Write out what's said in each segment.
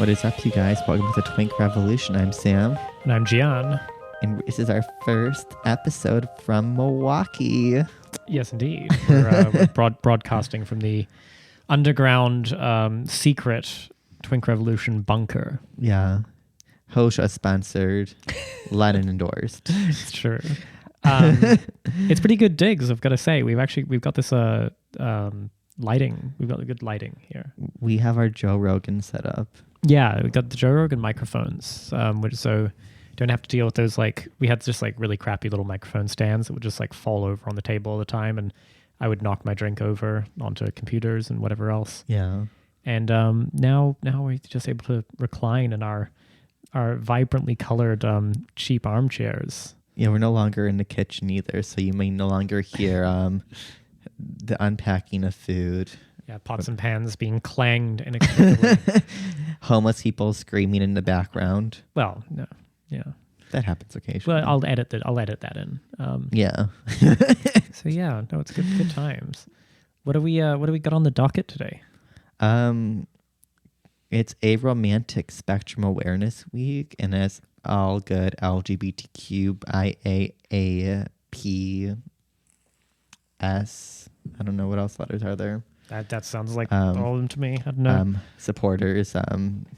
What is up, you guys? Welcome to the Twink Revolution. I'm Sam. And I'm Gian. And this is our first episode from Milwaukee. Yes, indeed. We're broadcasting from the underground secret Twink Revolution bunker. Yeah. Hosha sponsored, Lennon endorsed. It's true. It's pretty good digs, I've got to say. We've got this lighting. We've got good lighting here. We have our Joe Rogan set up. Yeah, we got the Joe Rogan microphones, which so don't have to deal with those. Like, we had just like really crappy little microphone stands that would just like fall over on the table all the time, and I would knock my drink over onto computers and whatever else. Yeah. And now we're just able to recline in our vibrantly colored cheap armchairs. Yeah, we're no longer in the kitchen either, so you may no longer hear the unpacking of food. Yeah, pots and pans being clanged inexplicably. Homeless people screaming in the background. Well, no, yeah, that happens occasionally. Well, I'll edit that in. Yeah. So yeah, no, it's good times. What do we got on the docket today? It's Aromantic Spectrum Awareness Week, and it's all good LGBTQIAAPS. I don't know what else letters are there. That sounds like all of them to me. I don't know. Supporters.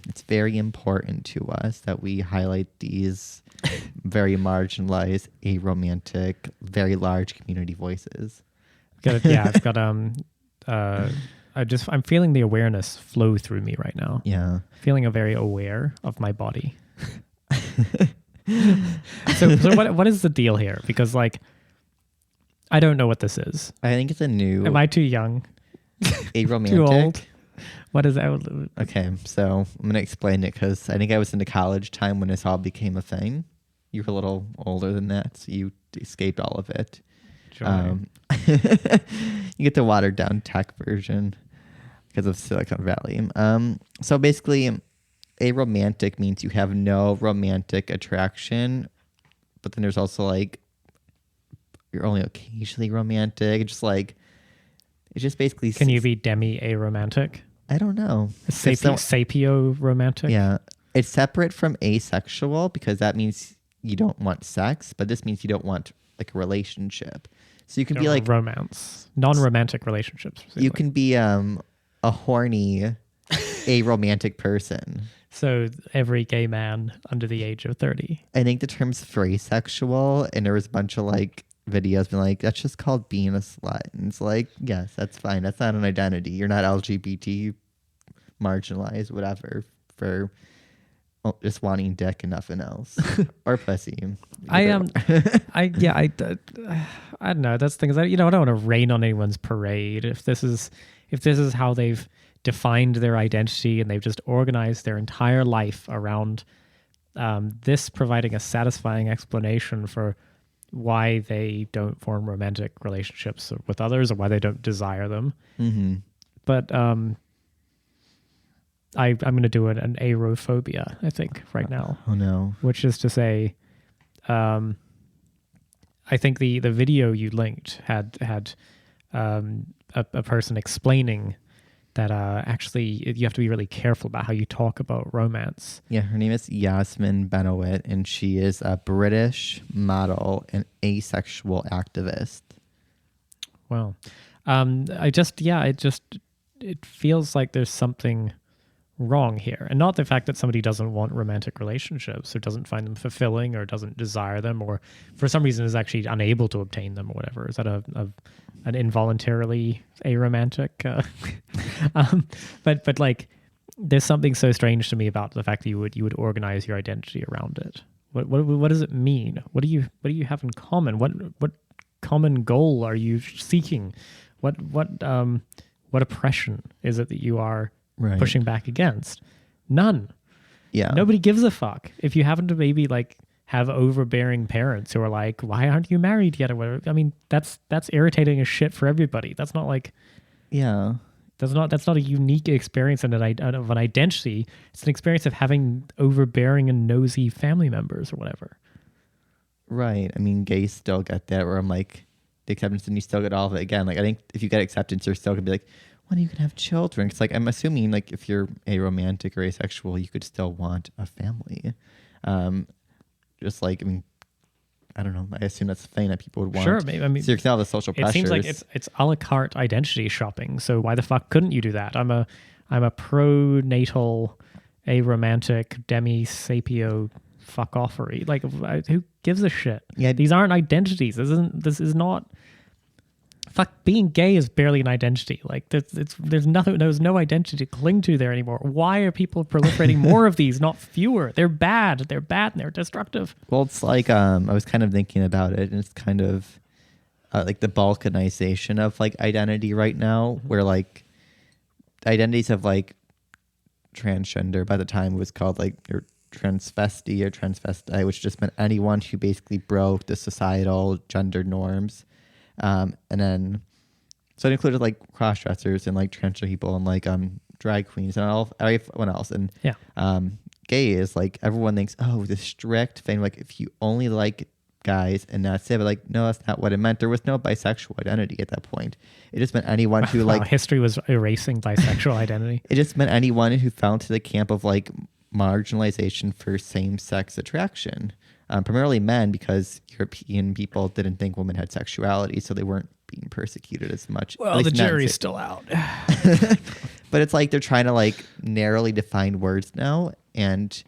It's very important to us that we highlight these very marginalized, aromantic, very large community voices. I've got I'm feeling the awareness flow through me right now. Yeah. Feeling very aware of my body. So what is the deal here? Because like, I don't know what this is. I think it's a new. Am I too young? Aromantic. Too old? What is that? Okay, so I'm going to explain it because I think I was in the college time when this all became a thing. You were a little older than that, so you escaped all of it. You get the watered down tech version because of Silicon Valley. So basically, aromantic means you have no romantic attraction, but then there's also like you're only occasionally romantic. It's just basically. Can you be demi-aromantic? I don't know. Sapio-romantic? Yeah. It's separate from asexual because that means you don't want sex, but this means you don't want like a relationship. So you can be like romance, non-romantic relationships. You can be a horny, aromantic person. So every gay man under the age of 30. I think the term's asexual, and there was a bunch of like videos being like, that's just called being a slut. And it's like, yes, that's fine. That's not an identity. You're not LGBT, marginalized, whatever, for just wanting dick and nothing else. Or pussy. I don't know. That's the thing is, I don't want to rain on anyone's parade. If this is how they've defined their identity and they've just organized their entire life around this providing a satisfying explanation for why they don't form romantic relationships with others or why they don't desire them. Mm-hmm. But I'm going to do an arophobia, I think, right now. Oh, no. Which is to say, I think the video you linked had a person explaining that actually you have to be really careful about how you talk about romance. Yeah, her name is Yasmin Benowit, and she is a British model and asexual activist. Wow. It feels like there's something wrong here. And not the fact that somebody doesn't want romantic relationships or doesn't find them fulfilling or doesn't desire them or for some reason is actually unable to obtain them or whatever. Is that an involuntarily aromantic? But like there's something so strange to me about the fact that you would organize your identity around it. What does it mean? What do you have in common? What common goal are you seeking? What oppression is it that you are pushing back against? None. Yeah. Nobody gives a fuck. If you happen to maybe like have overbearing parents who are like, why aren't you married yet or whatever? I mean, that's irritating as shit for everybody. That's not like, yeah, that's not a unique experience of an identity. It's an experience of having overbearing and nosy family members or whatever. Right. I mean, gays still get that where I'm like, the acceptance and you still get all of it again. Like, I think if you get acceptance, you're still gonna be like, when you can have children. It's like, I'm assuming like if you're aromantic or asexual, you could still want a family. Just like, I mean, I don't know. I assume that's the thing that people would want. Sure, maybe. I mean, so you're all the social pressures. It seems like it's a la carte identity shopping. So why the fuck couldn't you do that? I'm a pro-natal, aromantic, demi-sapio fuck-offery. Like, who gives a shit? Yeah. These aren't identities. This is not... Fuck, being gay is barely an identity. Like, there's no identity to cling to there anymore. Why are people proliferating more of these, not fewer? They're bad. They're bad and they're destructive. Well, it's like, I was kind of thinking about it, and it's kind of like the balkanization of like identity right now, where like identities of like transgender, by the time it was called like your transvesti or transvesti, which just meant anyone who basically broke the societal gender norms. And then, so it included like cross-dressers and like transgender people and like drag queens and everyone else. And gay is like, everyone thinks, oh, this strict thing, like if you only like guys and that's it. But like, no, that's not what it meant. There was no bisexual identity at that point. It just meant anyone who like... history was erasing bisexual identity. It just meant anyone who fell into the camp of like marginalization for same-sex attraction. Primarily men, because European people didn't think women had sexuality, so they weren't being persecuted as much. Well, the jury's still out. But it's like they're trying to like narrowly define words now and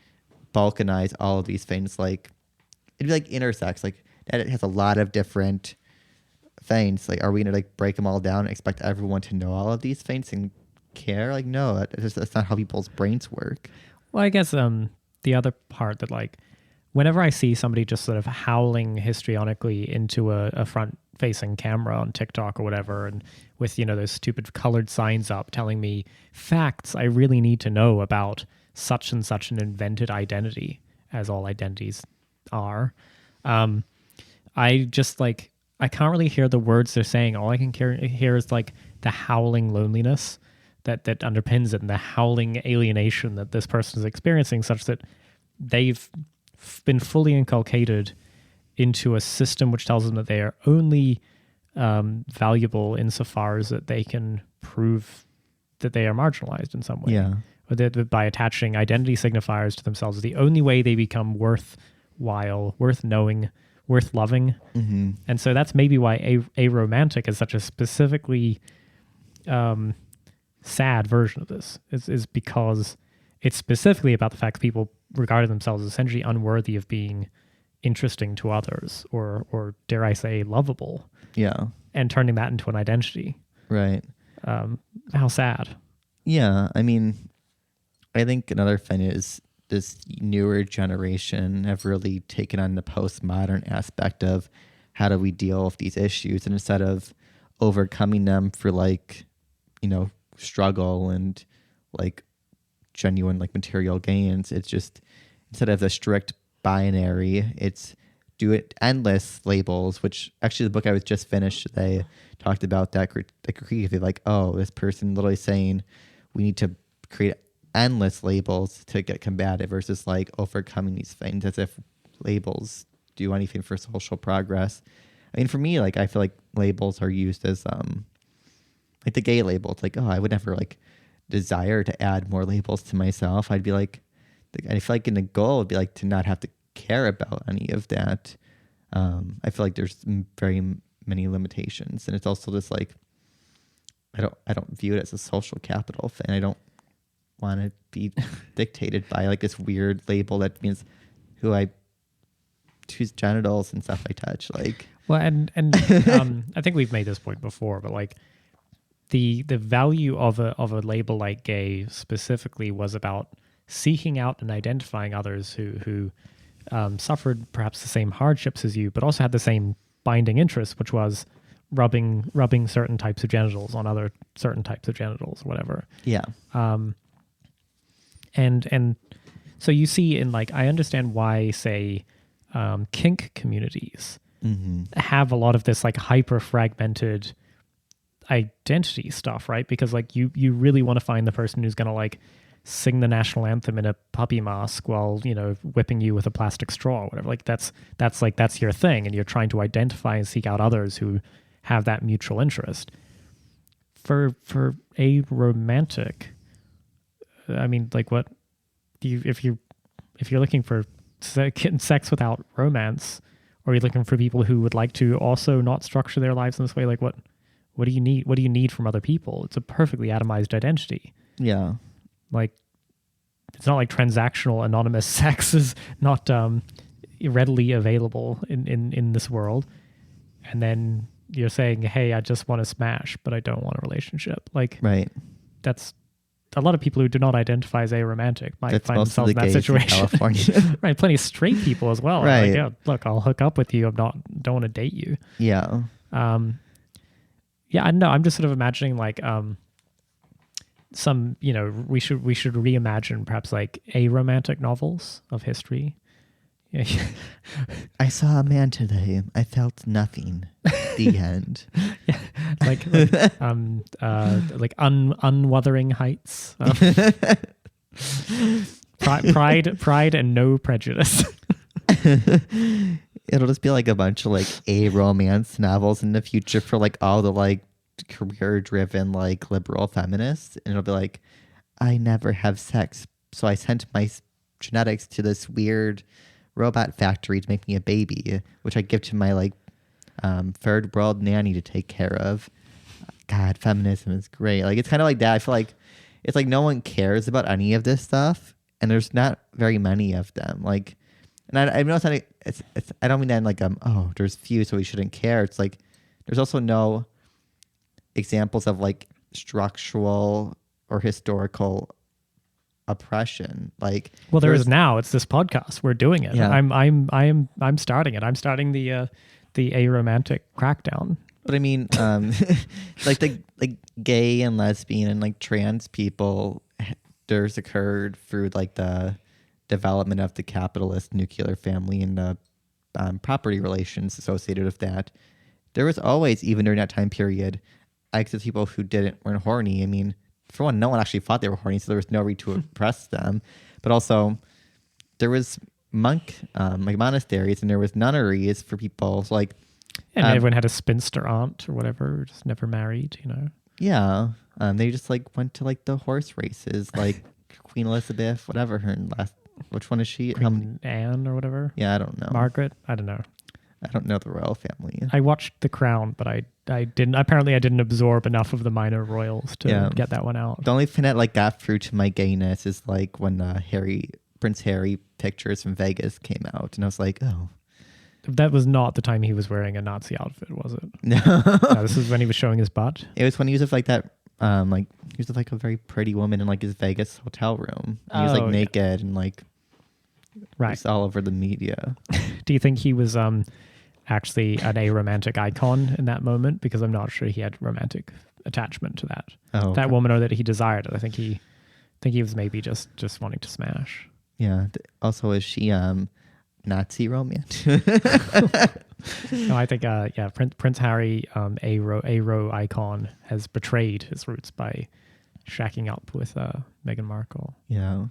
balkanize all of these things. Like, it'd be like intersex. Like, that it has a lot of different things. Like, are we going to like break them all down and expect everyone to know all of these things and care? Like, no, that's not how people's brains work. Well, I guess the other part that like, whenever I see somebody just sort of howling histrionically into a front-facing camera on TikTok or whatever, and with, you know, those stupid colored signs up telling me facts I really need to know about such and such an invented identity, as all identities are, I just like, I can't really hear the words they're saying. All I can hear is like the howling loneliness that underpins it, and the howling alienation that this person is experiencing, such that they've been fully inculcated into a system which tells them that they are only valuable insofar as that they can prove that they are marginalized in some way. Yeah. Or that by attaching identity signifiers to themselves is the only way they become worthwhile, worth knowing, worth loving. Mm-hmm. And so that's maybe why aromantic is such a specifically sad version of this, is because it's specifically about the fact that people regarded themselves as essentially unworthy of being interesting to others, or dare I say lovable. Yeah. And turning that into an identity. Right. How sad. Yeah. I mean, I think another thing is this newer generation have really taken on the postmodern aspect of how do we deal with these issues, and instead of overcoming them for like, you know, struggle and like genuine like material gains, it's just, instead of the strict binary, it's do it endless labels, which actually the book I was just finished today talked about that critique of like, oh, this person literally saying we need to create endless labels to get combative versus like overcoming these things, as if labels do anything for social progress. I mean, for me, like, I feel like labels are used as like the gay label. It's like, oh, I would never like desire to add more labels to myself. I'd be like, I feel like in the goal would be like to not have to care about any of that. I feel like there's very many limitations, and it's also just like, I don't view it as a social capital thing. I don't want to be dictated by like this weird label that means whose genitals and stuff I touch. Like, well, and I think we've made this point before, but like the value of a label like gay specifically was about seeking out and identifying others who suffered perhaps the same hardships as you, but also had the same binding interest, which was rubbing certain types of genitals on other certain types of genitals, or whatever. Yeah. And so you see in like, I understand why, say, kink communities have a lot of this like hyper fragmented identity stuff, right? Because like you really want to find the person who's going to like sing the national anthem in a puppy mask while, you know, whipping you with a plastic straw or whatever. Like that's your thing, and you're trying to identify and seek out others who have that mutual interest. for a romantic, I mean, like what if you're looking for sex without romance, or you're looking for people who would like to also not structure their lives in this way, like what do you need? What do you need from other people? It's a perfectly atomized identity. Yeah. Like, it's not like transactional anonymous sex is not readily available in this world. And then you're saying, hey, I just want to smash, but I don't want a relationship. Like, right. That's a lot of people who do not identify as aromantic might That's find themselves in that situation. In California. Right. Plenty of straight people as well. Right. Like, yeah, look, I'll hook up with you. Don't want to date you. Yeah. Yeah, I know. I'm just sort of imagining like some, we should reimagine perhaps like aromantic novels of history. Yeah. I saw a man today. I felt nothing. The end. Yeah, like Unwuthering Heights. Pride and No Prejudice. It'll just be like a bunch of like romance novels in the future for like all the like career-driven like liberal feminists, and it'll be like, I never have sex, so I sent my genetics to this weird robot factory to make me a baby, which I give to my like third world nanny to take care of. God, feminism is great. Like, it's kind of like that. I feel like it's like no one cares about any of this stuff, and there's not very many of them. Like, and I know it's I don't mean that in like oh, there's few, so we shouldn't care. It's like there's also no examples of like structural or historical oppression. Like, well, there is now. It's this podcast. We're doing it. Yeah. I'm starting it. I'm starting the aromantic crackdown. But I mean, like gay and lesbian and like trans people, there's occurred through like the development of the capitalist nuclear family and the property relations associated with that. There was always, even during that time period, access to people who weren't horny. I mean, for one, no one actually thought they were horny, so there was no reason to oppress them. But also, there was monasteries, and there was nunneries for people. So like, and everyone had a spinster aunt or whatever, just never married. Yeah, they just like went to like the horse races, like Queen Elizabeth, whatever her last. Which one is she? Queen Anne or whatever. Yeah, I don't know. Margaret. I don't know. I don't know the royal family. I watched The Crown, but I didn't. Apparently, I didn't absorb enough of the minor royals to get that one out. The only thing that like got through to my gayness is like when Prince Harry pictures from Vegas came out, and I was like, oh. That was not the time he was wearing a Nazi outfit, was it? No. No, this is when he was showing his butt. It was when he was with like that, like he was with like a very pretty woman in like his Vegas hotel room. And he was like naked and like, right, just all over the media. Do you think he was actually an aromantic icon in that moment? Because I'm not sure he had romantic attachment to that woman, or that he desired it. I think he was maybe just wanting to smash. Yeah. Also, is she Nazi romance? No, I think Prince Harry, Aro icon, has betrayed his roots by shacking up with Meghan Markle. Yeah.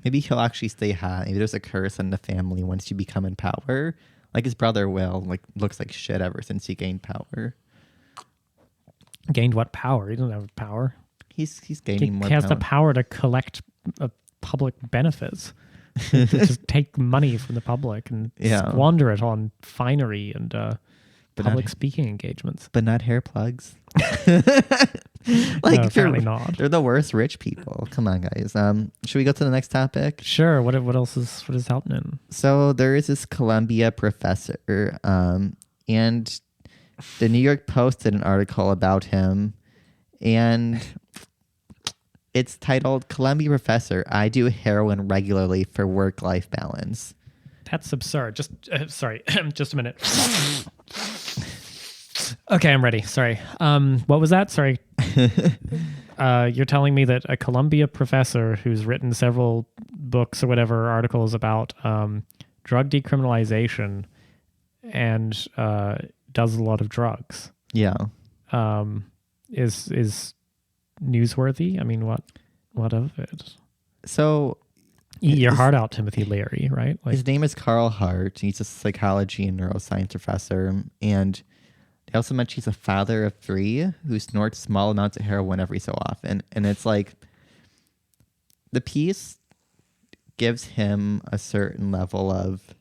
Maybe he'll actually stay hot. Maybe there's a curse in the family once you become in power. Like his brother Will, like looks like shit ever since he gained power. Gained what power? He doesn't have power. He's gaining more power. He has the power to collect public benefits. To just take money from the public and squander it on finery and public speaking engagements. But not hair plugs. Like, no, apparently not. They're the worst rich people. Come on, guys. Should we go to the next topic? Sure. What else is happening? So there is this Columbia professor, and the New York Post did an article about him, and it's titled "Columbia Professor, I do heroin regularly for work-life balance." That's absurd. Just sorry, just a minute. Okay, I'm ready. Sorry. What was that? Sorry. You're telling me that a Columbia professor who's written several books or whatever articles about drug decriminalization and does a lot of drugs. Yeah. Is newsworthy? I mean, what of it? So eat your heart out, Timothy Leary, right? His name is Carl Hart. He's a psychology and neuroscience professor, and They also mention he's a father of 3 who snorts small amounts of heroin every so often. And it's like the piece gives him a certain level of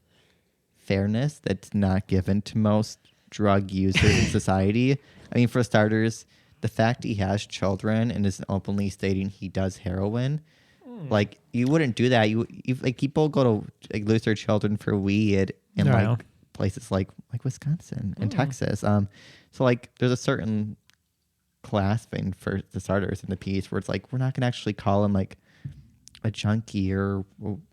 fairness that's not given to most drug users in society. I mean, for starters, the fact he has children and is openly stating he does heroin, like you wouldn't do that. You like people go to like lose their children for weed in like places like Wisconsin and Texas. So like there's a certain class thing for the starters in the piece where it's like we're not gonna actually call him like a junkie or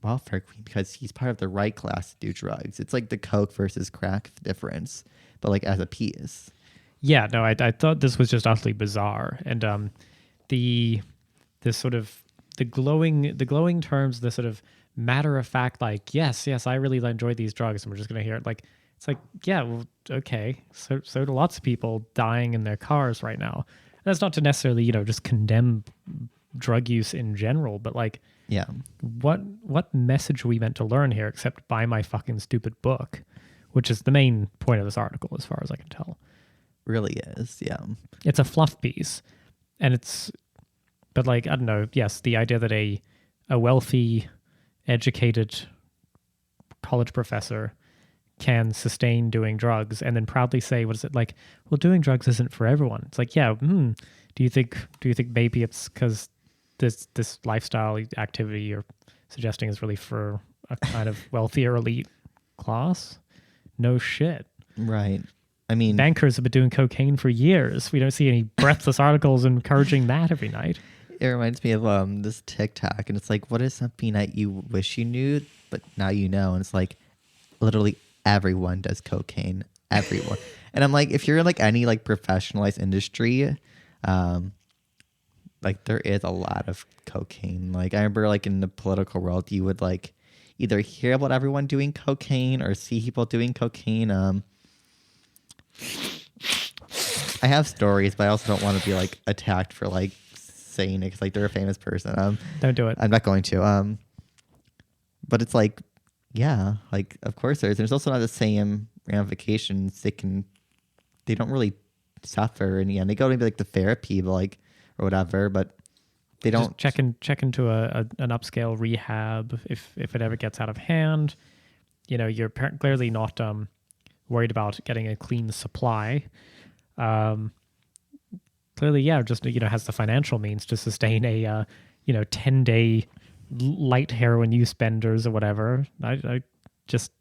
welfare queen because he's part of the right class to do drugs. It's like the coke versus crack difference, but like as a piece. Yeah, no, I thought this was just utterly bizarre, and the sort of the glowing terms, the sort of matter of fact, like yes, I really enjoy these drugs, and we're just gonna hear it. Like it's like yeah, well, okay, so do lots of people dying in their cars right now. That's not to necessarily just condemn drug use in general, but like yeah, what message are we meant to learn here except buy my fucking stupid book, which is the main point of this article as far as I can tell. Really is, yeah. It's a fluff piece, and but like I don't know. Yes, the idea that a wealthy, educated college professor can sustain doing drugs and then proudly say, what is it like? Well, doing drugs isn't for everyone. It's like, yeah. Do you think maybe it's because this lifestyle activity you're suggesting is really for a kind of wealthier elite class? No shit. Right. I mean, bankers have been doing cocaine for years. We don't see any breathless articles encouraging that every night. It reminds me of this TikTok, and it's like, what is something that you wish you knew, but now you know? And it's like, literally everyone does cocaine. Everyone. And I'm like, if you're in like any like professionalized industry, like there is a lot of cocaine. Like I remember like in the political world, you would like either hear about everyone doing cocaine or see people doing cocaine. I have stories, but I also don't want to be like attacked for like saying it because like they're a famous person. Don't do it. I'm not going to. But it's like, yeah, like of course there's also not the same ramifications. They don't really suffer in the end. They go to maybe like the therapy, but like or whatever, but they don't just check into an upscale rehab if it ever gets out of hand. You're clearly not worried about getting a clean supply. Clearly, yeah, just has the financial means to sustain a 10-day light heroin use benders or whatever. I just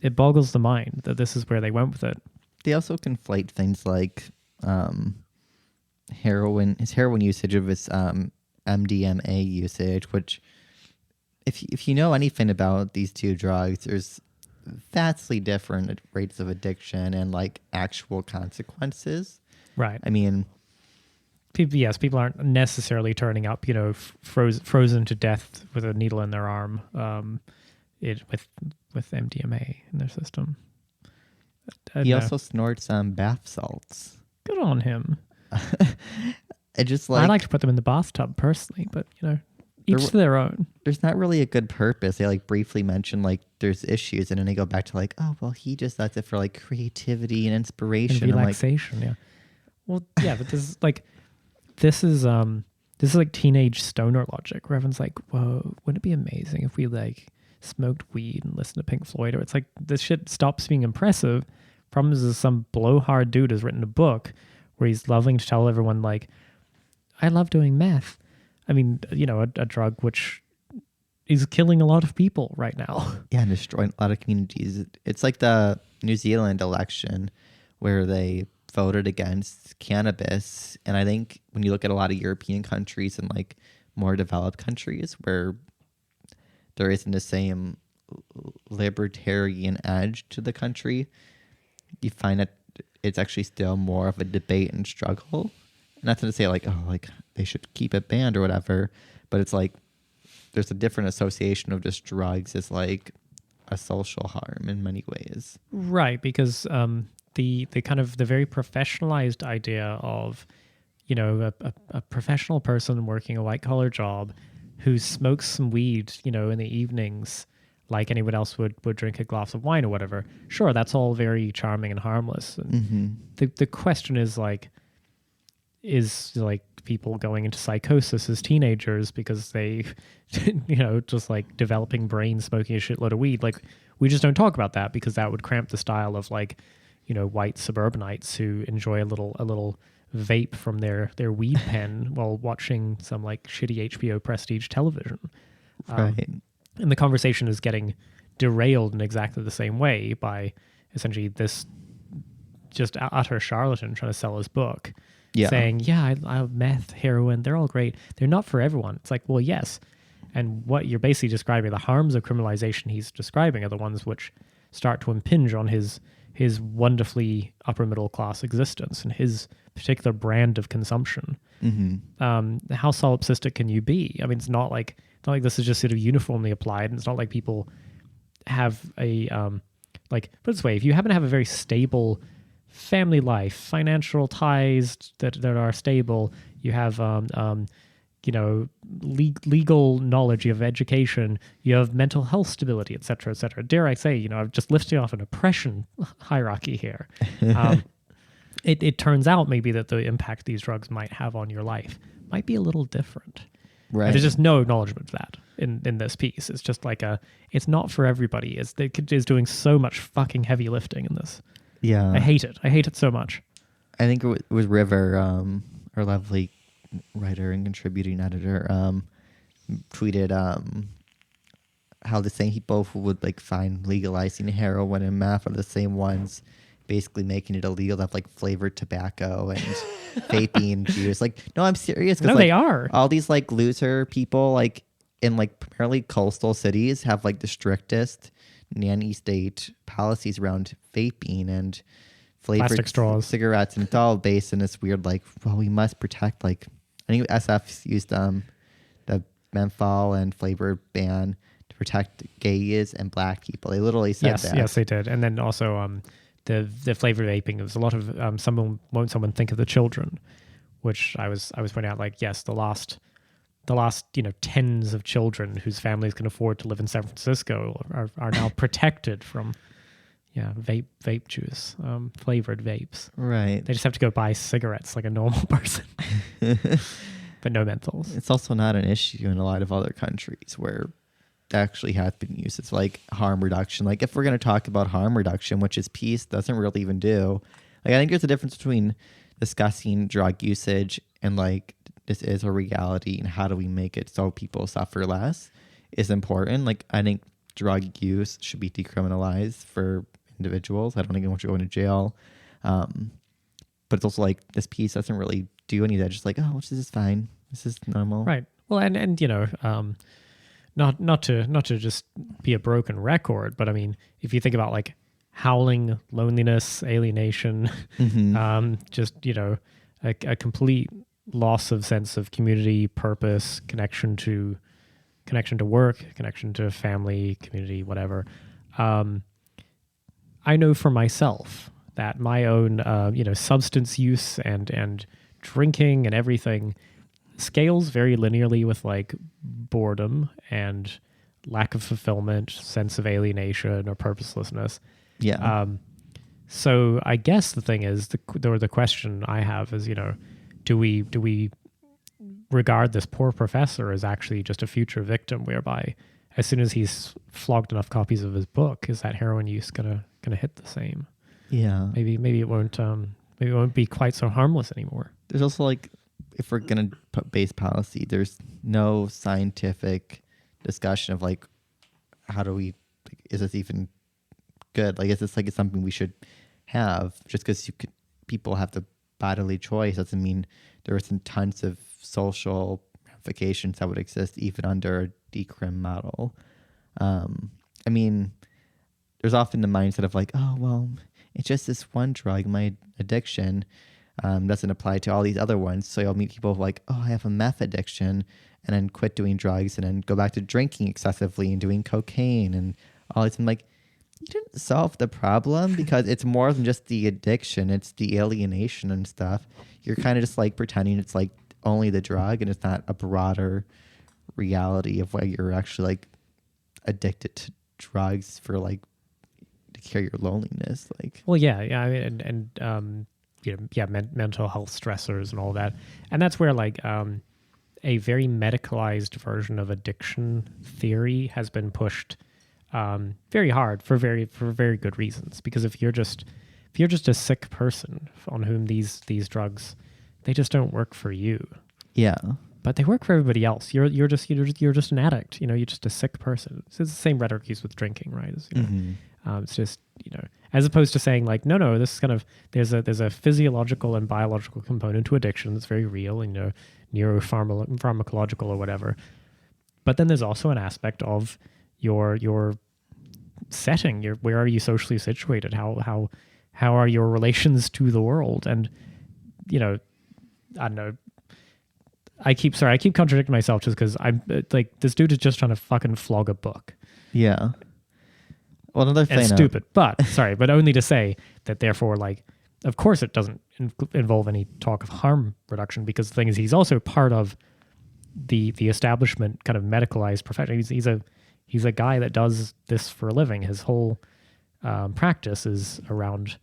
it boggles the mind that this is where they went with it. They also conflate things like his heroin usage of his MDMA usage, which if you know anything about these two drugs, there's vastly different rates of addiction and like actual consequences. Right. I mean, people aren't necessarily turning up, frozen to death with a needle in their arm, with MDMA in their system. He also snorts bath salts. Good on him. It just like I like to put them in the bathtub personally, but each to their own. There's not really a good purpose. They like briefly mention like there's issues, and then they go back to like, oh well, he just does it for like creativity and inspiration and relaxation. Yeah. Well, yeah, but this is like teenage stoner logic, where everyone's like, whoa, wouldn't it be amazing if we like smoked weed and listened to Pink Floyd? Or it's like this shit stops being impressive. Problem is some blowhard dude has written a book where he's loving to tell everyone like, I love doing meth. I mean, a drug which is killing a lot of people right now. Yeah, and destroying a lot of communities. It's like the New Zealand election where they voted against cannabis. And I think when you look at a lot of European countries and like more developed countries where there isn't the same libertarian edge to the country, you find that it's actually still more of a debate and struggle. Not to say like, oh, like they should keep it banned or whatever, but it's like there's a different association of just drugs as like a social harm in many ways. Right, because the kind of the very professionalized idea of, a professional person working a white collar job who smokes some weed, in the evenings, like anyone else would drink a glass of wine or whatever. Sure, that's all very charming and harmless. And the question is like people going into psychosis as teenagers because they, just like developing brains, smoking a shitload of weed. Like, we just don't talk about that because that would cramp the style of like, white suburbanites who enjoy a little vape from their weed pen while watching some like shitty HBO prestige television. Right. And the conversation is getting derailed in exactly the same way by essentially this just utter charlatan trying to sell his book. Yeah. Saying, I meth, heroin, they're all great. They're not for everyone. It's like, well, yes. And what you're basically describing, the harms of criminalization he's describing are the ones which start to impinge on his wonderfully upper middle class existence and his particular brand of consumption. How solipsistic can you be? I mean, it's not like this is just sort of uniformly applied, and it's not like people have a put it this way, if you happen to have a very stable family life, financial ties that are stable, you have legal knowledge, you have education, you have mental health stability, etc., etc. Dare I say, I've just lifted off an oppression hierarchy here. It turns out maybe that the impact these drugs might have on your life might be a little different. Right. And there's just no acknowledgement of that in this piece. It's just like it's not for everybody. It is doing so much fucking heavy lifting in this. Yeah. I hate it. I hate it so much. I think it was River, our lovely writer and contributing editor, tweeted how the same people who would like find legalizing heroin and meth are the same ones basically making it illegal to have like flavored tobacco and vaping juice. Like, no, I'm serious. No, they are. All these like loser people like in like primarily coastal cities have like the strictest nanny state policies around vaping and flavored plastic straws, cigarettes, and it's all based in this weird like, well, we must protect like, I think SF used the menthol and flavored ban to protect gays and black people. They literally said that. Yes, they did. And then also the flavored vaping. There was a lot of someone think of the children, which I was pointing out, like, yes, the last tens of children whose families can afford to live in San Francisco are now protected from vape juice, flavored vapes. Right. They just have to go buy cigarettes like a normal person. But no menthols. It's also not an issue in a lot of other countries where that actually has been used. It's like harm reduction. Like, if we're going to talk about harm reduction, which is peace doesn't really even do, like, I think there's a difference between discussing drug usage and like, this is a reality and how do we make it so people suffer less is important. Like, I think drug use should be decriminalized for individuals. I don't think anyone should go into jail. But it's also like, this piece doesn't really do any of that. Just like, oh, this is fine. This is normal. Right. Well, and not to just be a broken record, but I mean, if you think about like howling, loneliness, alienation, just, a complete loss of sense of community, purpose, connection to work, connection to family, community, whatever. I know for myself that my own, substance use and drinking and everything scales very linearly with like boredom and lack of fulfillment, sense of alienation or purposelessness. Yeah. So I guess the thing is, the question I have is, do we regard this poor professor as actually just a future victim, whereby as soon as he's flogged enough copies of his book, is that heroin use gonna hit the same? Yeah. Maybe it won't be quite so harmless anymore. There's also like, if we're going to put base policy, there's no scientific discussion of like, how do we, is this even good? Like, is this like something we should have? Just because people have the bodily choice doesn't mean there isn't tons of social ramifications that would exist even under a decrim model. I mean, there's often the mindset of like, oh, well, it's just this one drug, my addiction doesn't apply to all these other ones. So you'll meet people like, oh, I have a meth addiction, and then quit doing drugs and then go back to drinking excessively and doing cocaine and all this. I'm like, you didn't solve the problem, because it's more than just the addiction. It's the alienation and stuff. You're kind of just like pretending it's like only the drug, and it's not a broader reality of why you're actually like addicted drugs for like to cure your loneliness. Like, well, yeah, I mean, mental health stressors and all that, and that's where like a very medicalized version of addiction theory has been pushed very hard for very good reasons. Because if you're just a sick person on whom these drugs, they just don't work for you. yeah, But they work for everybody else. You're just an addict. You know, you're just a sick person. So it's the same rhetoric used with drinking, right? It's just, as opposed to saying like, no, this is kind of there's a physiological and biological component to addiction that's very real, and neuropharmacological or whatever. But then there's also an aspect of your setting. Where are you socially situated? How are your relations to the world? And I don't know. I keep contradicting myself just because I'm like, this dude is just trying to fucking flog a book. yeah. Well, another thing. It's stupid, but only to say that therefore, like, of course it doesn't involve any talk of harm reduction, because the thing is, he's also part of the establishment kind of medicalized profession. He's a guy that does this for a living. His whole practice is around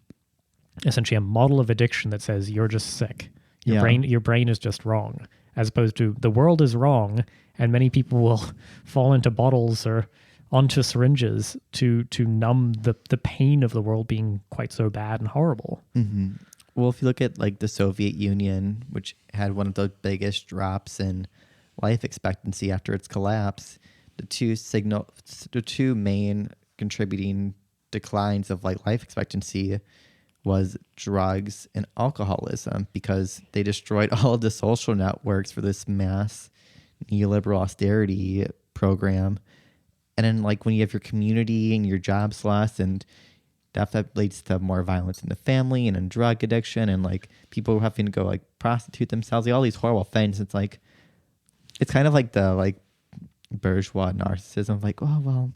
essentially a model of addiction that says you're just sick. Your brain is just wrong, as opposed to the world is wrong, and many people will fall into bottles or onto syringes to numb the pain of the world being quite so bad and horrible. Mm-hmm. Well, if you look at like the Soviet Union, which had one of the biggest drops in life expectancy after its collapse, the two main contributing declines of like life expectancy was drugs and alcoholism, because they destroyed all of the social networks for this mass neoliberal austerity program. And then like when you have your community and your jobs lost, and that leads to more violence in the family and in drug addiction, and like people having to go like prostitute themselves, like all these horrible things. It's like, it's kind of like the like bourgeois narcissism, like, oh, well,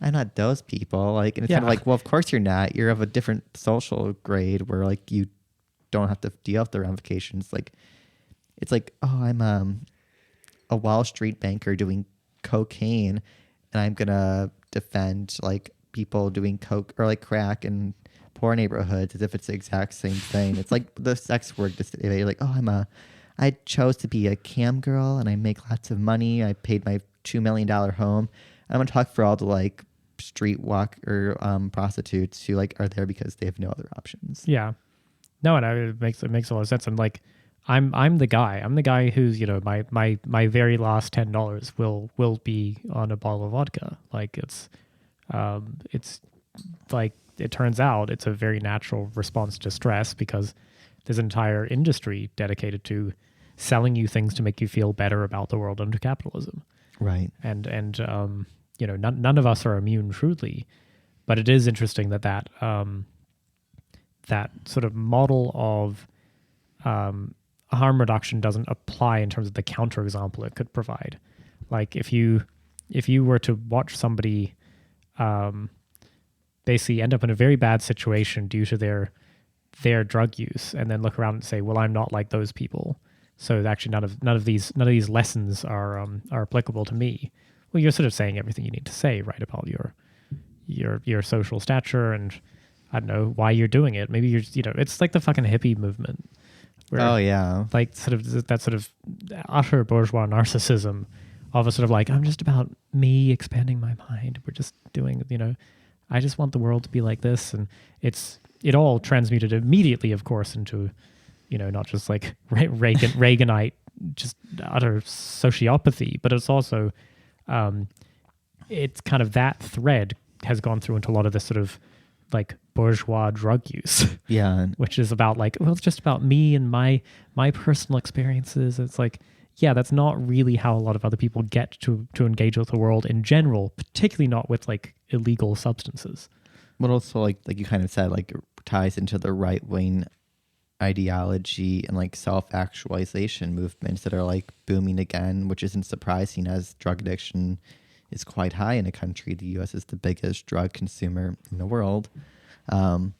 I'm not those people. Like, and it's kind of like, well, of course you're not. You're of a different social grade where like you don't have to deal with the ramifications. Like, it's like, oh, I'm a Wall Street banker doing cocaine, and I'm gonna defend like people doing coke or like crack in poor neighborhoods as if it's the exact same thing. It's like the sex work. You're like, oh, I chose to be a cam girl and I make lots of money. I paid my $2 million home. I'm gonna talk for all the like street walk or prostitutes who like are there because they have no other options. Yeah, no, and it makes a lot of sense. I'm like, I'm the guy. I'm the guy who's my very last $10 will be on a bottle of vodka. Like it's like, it turns out it's a very natural response to stress, because there's an entire industry dedicated to selling you things to make you feel better about the world under capitalism. Right. And none of us are immune truly, but it is interesting that sort of model of harm reduction doesn't apply in terms of the counterexample it could provide. Like if you were to watch somebody basically end up in a very bad situation due to their drug use, and then look around and say, well, I'm not like those people, so actually none of these lessons are applicable to me. Well, you're sort of saying everything you need to say, right, about your social stature and, I don't know, why you're doing it. Maybe it's like the fucking hippie movement. Where, oh yeah, like that sort of utter bourgeois narcissism of a sort of like, I'm just about me expanding my mind. We're just doing, I just want the world to be like this, and it all transmuted immediately, of course, into, not just like Reaganite, just utter sociopathy, but it's also, it's kind of that thread has gone through into a lot of this sort of like bourgeois drug use. Yeah. Which is about like, well, it's just about me and my personal experiences. It's like, yeah, that's not really how a lot of other people get to engage with the world in general, particularly not with like illegal substances. But also like you kind of said, like it ties into the right wing ideology and like self-actualization movements that are like booming again, which isn't surprising as drug addiction is quite high in a country. The U.S. is the biggest drug consumer in the world. But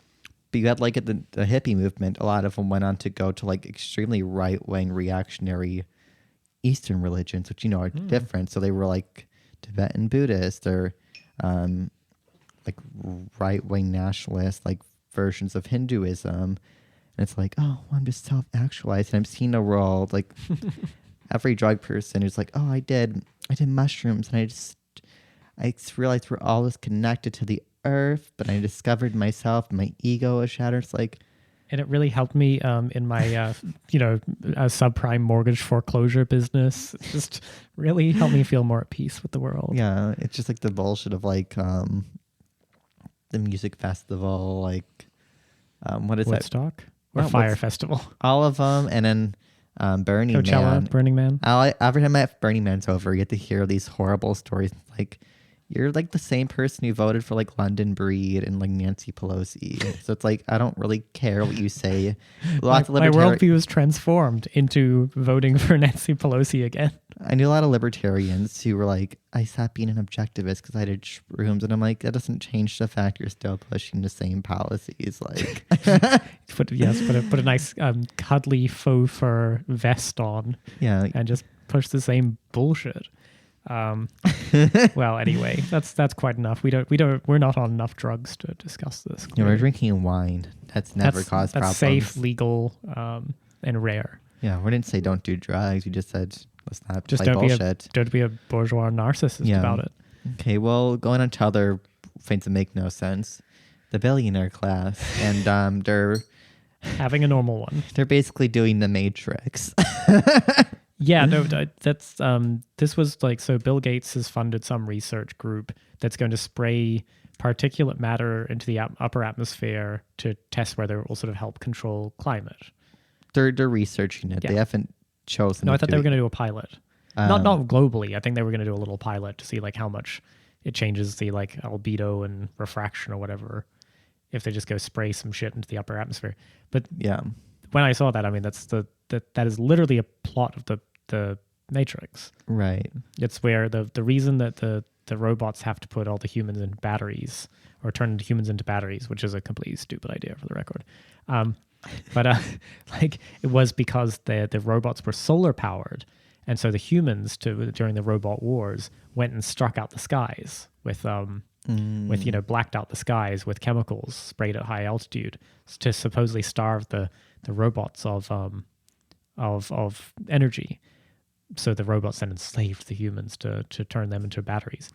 you had like the hippie movement, a lot of them went on to go to like extremely right-wing reactionary Eastern religions, which, are different. So they were like Tibetan Buddhist or like right-wing nationalist like versions of Hinduism. And it's like, oh, I'm just self-actualized, and I'm seeing a world like every drug person who's like, oh, I did mushrooms, and I just realized we're all just connected to the earth, but I discovered myself, and my ego is shattered. It's like, and it really helped me in my subprime mortgage foreclosure business. It just really helped me feel more at peace with the world. yeah, it's just like the bullshit of like the music festival, like what is Woodstock that? or Fire Festival? All of them, and then Burning Coachella, Man. Burning Man. Every time Burning Man's over, you get to hear these horrible stories. Like, you're like the same person who voted for like London Breed and like Nancy Pelosi. So it's like, I don't really care what you say. My worldview is transformed into voting for Nancy Pelosi again. I knew a lot of libertarians who were like, I stopped being an objectivist because I did shrooms. And I'm like, that doesn't change the fact you're still pushing the same policies. Like, put a nice cuddly faux fur vest on. Yeah. And just push the same bullshit. Well, anyway, that's quite enough. We're not on enough drugs to discuss this. Yeah, we're drinking wine. That's never caused problems. Safe, legal, and rare. Yeah, we didn't say don't do drugs. We just said let's not just play don't bullshit. Don't be a bourgeois narcissist about it. Okay, well, going on to other things that make no sense. The billionaire class, and they're having a normal one. They're basically doing the Matrix. Yeah, no, that's this was like, so Bill Gates has funded some research group that's going to spray particulate matter into the upper atmosphere to test whether it will sort of help control climate. They're researching it. Yeah. They haven't chosen. No, I thought they were going to do a pilot. Not globally. I think they were going to do a little pilot to see like how much it changes the like albedo and refraction or whatever if they just go spray some shit into the upper atmosphere. But yeah, when I saw that, I mean, that is literally a plot of the Matrix. Right. It's where the reason that the robots have to put all the humans in batteries or turn the humans into batteries, which is a completely stupid idea for the record. But like it was because the robots were solar powered. And so the humans during the robot wars went and struck out the skies with blacked out the skies with chemicals sprayed at high altitude to supposedly starve the robots of energy. So the robots then enslaved the humans to turn them into batteries.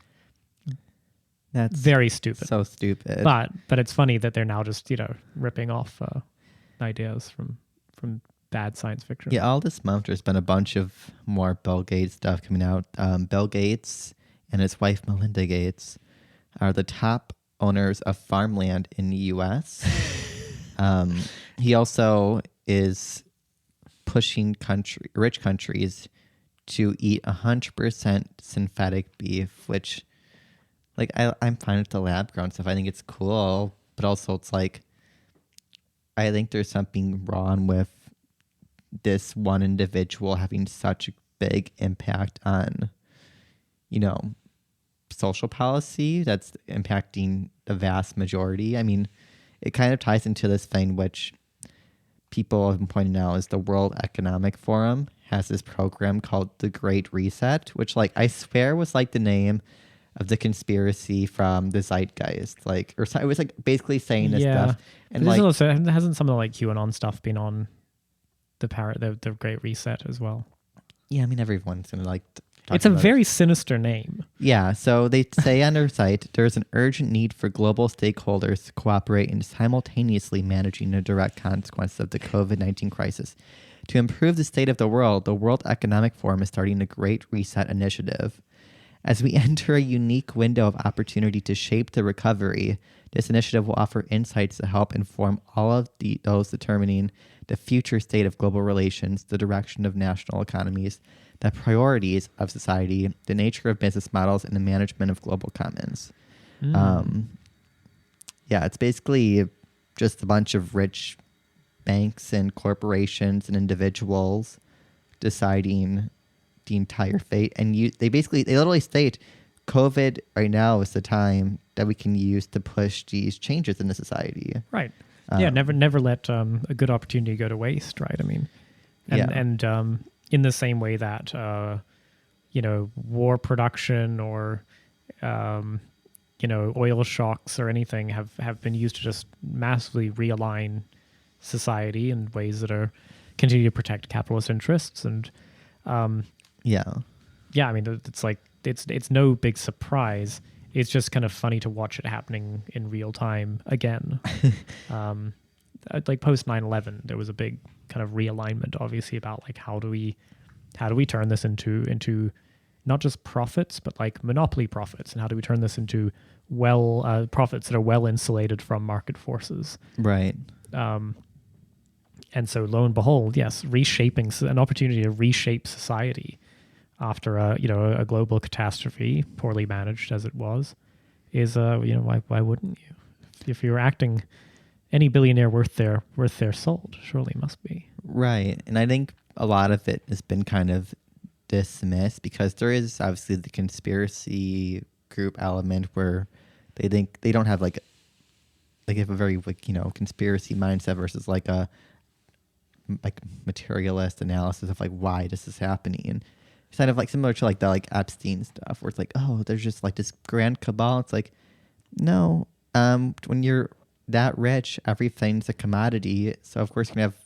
That's very stupid. So stupid. But it's funny that they're now just ripping off ideas from bad science fiction. Yeah, all this month there's been a bunch of more Bill Gates stuff coming out. Bill Gates and his wife Melinda Gates are the top owners of farmland in the U.S. He also is pushing rich countries to eat 100% synthetic beef, which, like, I'm fine with the lab grown stuff. I think it's cool, but also it's like, I think there's something wrong with this one individual having such a big impact on, social policy that's impacting the vast majority. I mean, it kind of ties into this thing which people have been pointing out is the World Economic Forum has this program called the Great Reset, which I swear was the name of the conspiracy from the Zeitgeist. It was basically saying this stuff. And hasn't some of the QAnon stuff been on the Great Reset as well? Yeah, I mean everyone's gonna it's a very sinister name. Yeah, so they say on their site, there's an urgent need for global stakeholders to cooperate in simultaneously managing the direct consequences of the COVID-19 crisis. To improve the state of the World Economic Forum is starting the Great Reset initiative. As we enter a unique window of opportunity to shape the recovery, this initiative will offer insights to help inform all of those determining the future state of global relations, the direction of national economies, the priorities of society, the nature of business models, and the management of global commons. It's basically just a bunch of rich banks and corporations and individuals deciding the entire fate. And they literally state COVID right now is the time that we can use to push these changes in the society. Right. Never let a good opportunity go to waste, right? I mean, and in the same way that, war production or, oil shocks or anything have been used to just massively realign society in ways that are continue to protect capitalist interests. And Yeah. I mean, it's like it's no big surprise. It's just kind of funny to watch it happening in real time again. Like post 9/11, there was a big kind of realignment, obviously, about like how do we turn this into not just profits, but like monopoly profits, and how do we turn this into profits that are well insulated from market forces. Right. And so lo and behold, yes, an opportunity to reshape society after a global catastrophe, poorly managed as it was, is why wouldn't you? If you're acting, any billionaire worth their salt surely must be. Right. And I think a lot of it has been kind of dismissed because there is obviously the conspiracy group element where they think they don't have they have a very conspiracy mindset versus like a materialist analysis of like why this is happening. And it's kind of like similar to like the like Epstein stuff where it's like, oh, there's just like this grand cabal. It's like, no, when you're that rich, everything's a commodity. So of course you're gonna have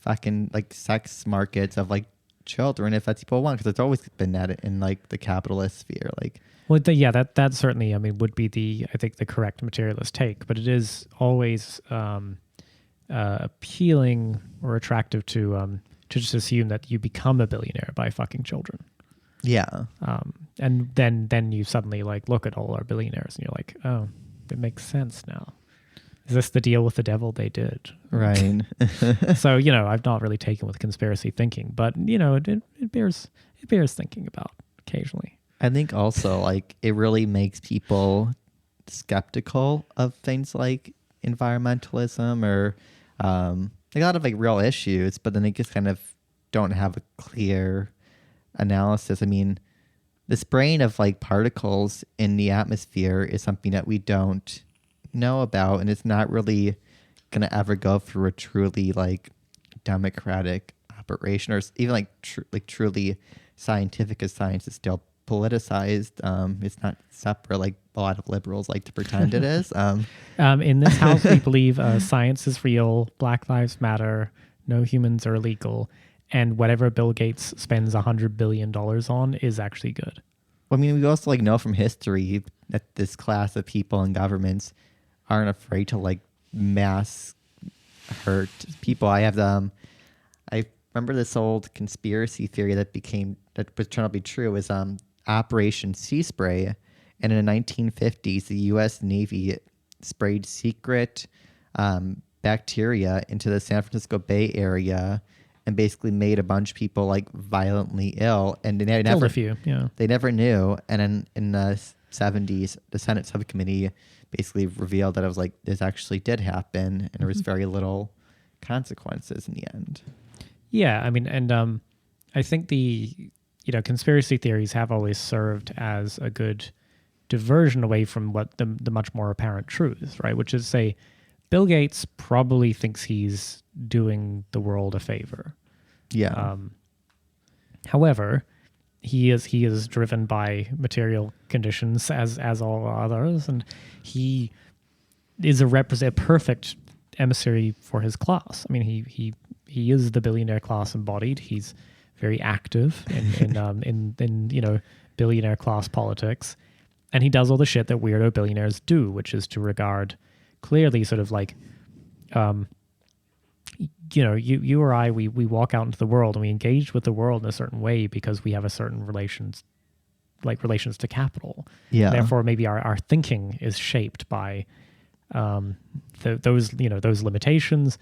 fucking like sex markets of like children if that's what people want, because it's always been that in like the capitalist sphere. Like, well, that certainly, I mean, would be I think the correct materialist take, but it is always appealing or attractive to just assume that you become a billionaire by fucking children. Yeah. And then you suddenly like look at all our billionaires and you're like, oh, it makes sense now. Is this the deal with the devil they did? Right. So, I've not really taken with conspiracy thinking, but it bears thinking about occasionally. I think also like it really makes people skeptical of things like environmentalism or a lot of like real issues, but then they just kind of don't have a clear analysis. I mean, the spraying of like particles in the atmosphere is something that we don't know about, and it's not really going to ever go through a truly like democratic operation, or even like truly scientific, because science is still politicized. It's not separate like a lot of liberals like to pretend it is. In this house, we believe science is real, Black Lives Matter, no humans are illegal, and whatever Bill Gates spends $100 billion on is actually good. Well, I mean, we also like know from history that this class of people in governments aren't afraid to like mass hurt people. I remember this old conspiracy theory that was turned out to be true is Operation Sea Spray, and in the 1950s, the U.S. Navy sprayed secret bacteria into the San Francisco Bay Area and basically made a bunch of people like violently ill, and they Killed a few, yeah. They never knew. And in the 70s, the Senate subcommittee basically revealed that it was like this actually did happen, and there was very little consequences in the end. Yeah, I mean, and I think the conspiracy theories have always served as a good diversion away from what the much more apparent truth, right? Which is, say, Bill Gates probably thinks he's doing the world a favor. Yeah. However, he is driven by material conditions as all others, and he is a perfect emissary for his class. I mean, he is the billionaire class embodied. He's very active in billionaire class politics, and he does all the shit that weirdo billionaires do, which is to regard clearly sort of like, you or I, we walk out into the world and we engage with the world in a certain way because we have a certain relations to capital. Yeah. Therefore, maybe our thinking is shaped by those limitations.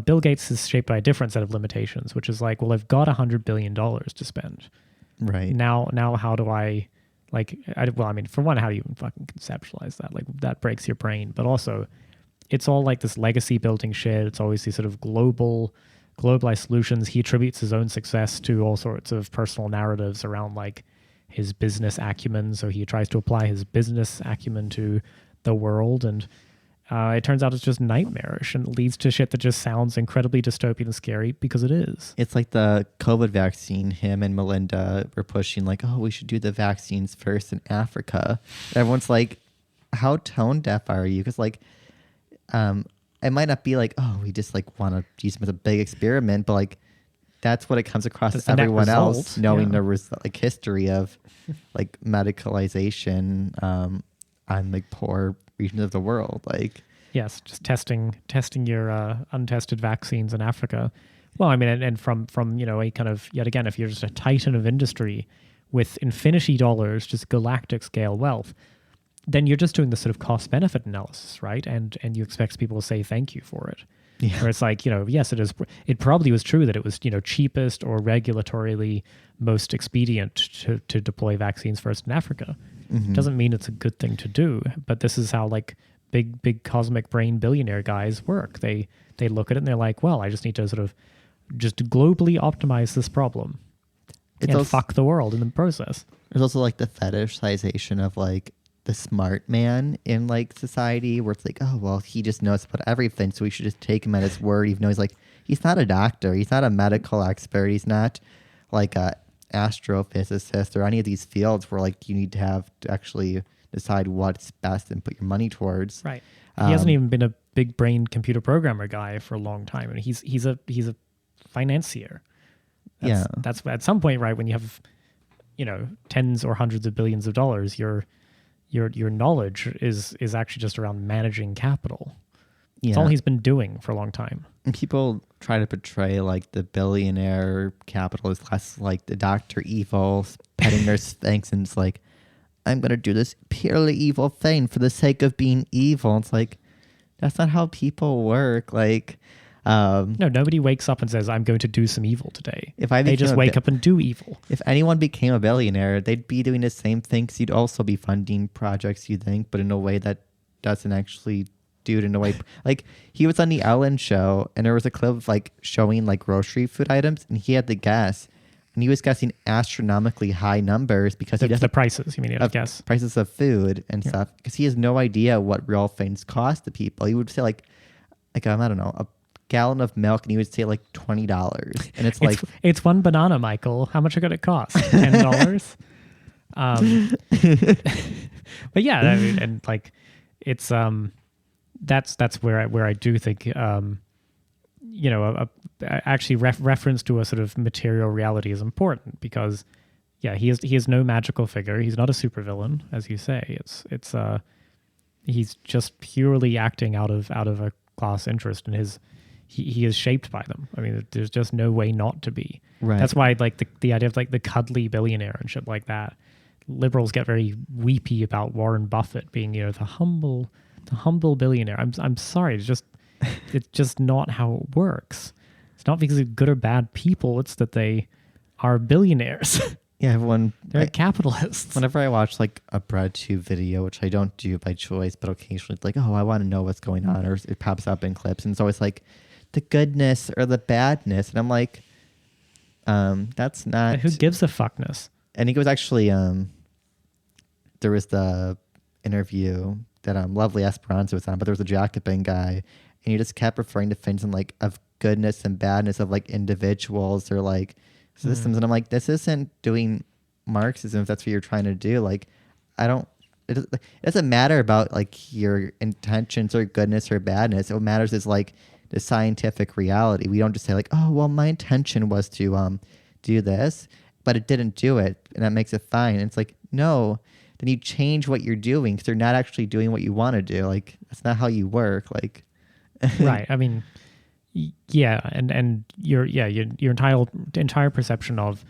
Bill Gates is shaped by a different set of limitations, which is like, well, I've got $100 billion to spend. Right. Now, how do I, for one, how do you even fucking conceptualize that? Like, that breaks your brain. But also, it's all like this legacy building shit. It's always these sort of globalized solutions. He attributes his own success to all sorts of personal narratives around like his business acumen. So he tries to apply his business acumen to the world, and it turns out it's just nightmarish and leads to shit that just sounds incredibly dystopian and scary because it is. It's like the COVID vaccine. Him and Melinda were pushing like, oh, we should do the vaccines first in Africa. Everyone's like, how tone deaf are you? Because like, it might not be like, oh, we just like want to use them as a big experiment, but like that's what it comes across That's to the net everyone else, result, knowing yeah. there was like history of like medicalization on like poor regions of the world. Like, Yes, just testing your untested vaccines in Africa. Well, I mean, and from a kind of, yet again, if you're just a titan of industry with infinity dollars, just galactic scale wealth, then you're just doing the sort of cost benefit analysis, right? And you expect people to say thank you for it. yeah. Where it's like, yes, it is. It probably was true that it was, cheapest or regulatorily most expedient to deploy vaccines first in Africa. Mm-hmm. Doesn't mean it's a good thing to do, but this is how like big cosmic brain billionaire guys work. They look at it and they're like, well, I just need to sort of just globally optimize this problem and also, fuck the world in the process. there's also like the fetishization of like the smart man in like society, where it's like, oh well, he just knows about everything, so we should just take him at his word, even though he's not a doctor, he's not a medical expert, he's not like a astrophysicist or any of these fields where like you need to have to actually decide what's best and put your money towards. Right. He hasn't even been a big brain computer programmer guy for a long time, and he's a financier. That's at some point, right, when you have tens or hundreds of billions of dollars, your knowledge is actually just around managing capital. That's all he's been doing for a long time. And people try to portray like the billionaire capitalist class like the Dr. Evil petting their Sphinx, and it's like, I'm going to do this purely evil thing for the sake of being evil. It's like, that's not how people work. Like, no, nobody wakes up and says, I'm going to do some evil today. They just wake up and do evil. If anyone became a billionaire, they'd be doing the same things. You'd also be funding projects, you think, but in a way that doesn't actually do it in a way. Like, he was on the Ellen show, and there was a clip of like showing like grocery food items, and he had to guess. And he was guessing astronomically high numbers because he doesn't... The prices, you mean, you have to guess. Prices of food and stuff. Because he has no idea what real things cost to people. He would say like I don't know, a gallon of milk, and he would say like $20. And it's like... It's one banana, Michael. How much could it cost? $10? But yeah, I mean, and like, it's... That's where I do think... actually reference to a sort of material reality is important, because he is no magical figure. He's not a supervillain, as you say. It's he's just purely acting out of a class interest, and he is shaped by them. I mean, there's just no way not to be. Right. That's why like the idea of like the cuddly billionaire and shit like that. Liberals get very weepy about Warren Buffett being the humble billionaire. I'm sorry, it's just not how it works. It's not because of good or bad people. It's that they are billionaires. Yeah, they're capitalists. Whenever I watch like a BreadTube video, which I don't do by choice, but occasionally it's like, oh, I want to know what's going on, or it pops up in clips, and it's always like the goodness or the badness, and I'm like, that's not. Who gives a fuckness? And he was actually, there was the interview that Lovely Esperanza was on, but there was a Jacobin guy, and he just kept referring to things in like of goodness and badness of like individuals or like systems, and I'm like, this isn't doing Marxism if that's what you're trying to do. Like, it doesn't matter about like your intentions or goodness or badness. What matters is like the scientific reality. We don't just say like, oh well, my intention was to do this, but it didn't do it, and that makes it fine. And it's like, no, then you change what you're doing, because you're not actually doing what you want to do. Like, that's not how you work. Like, right. I mean, yeah, and your entire perception of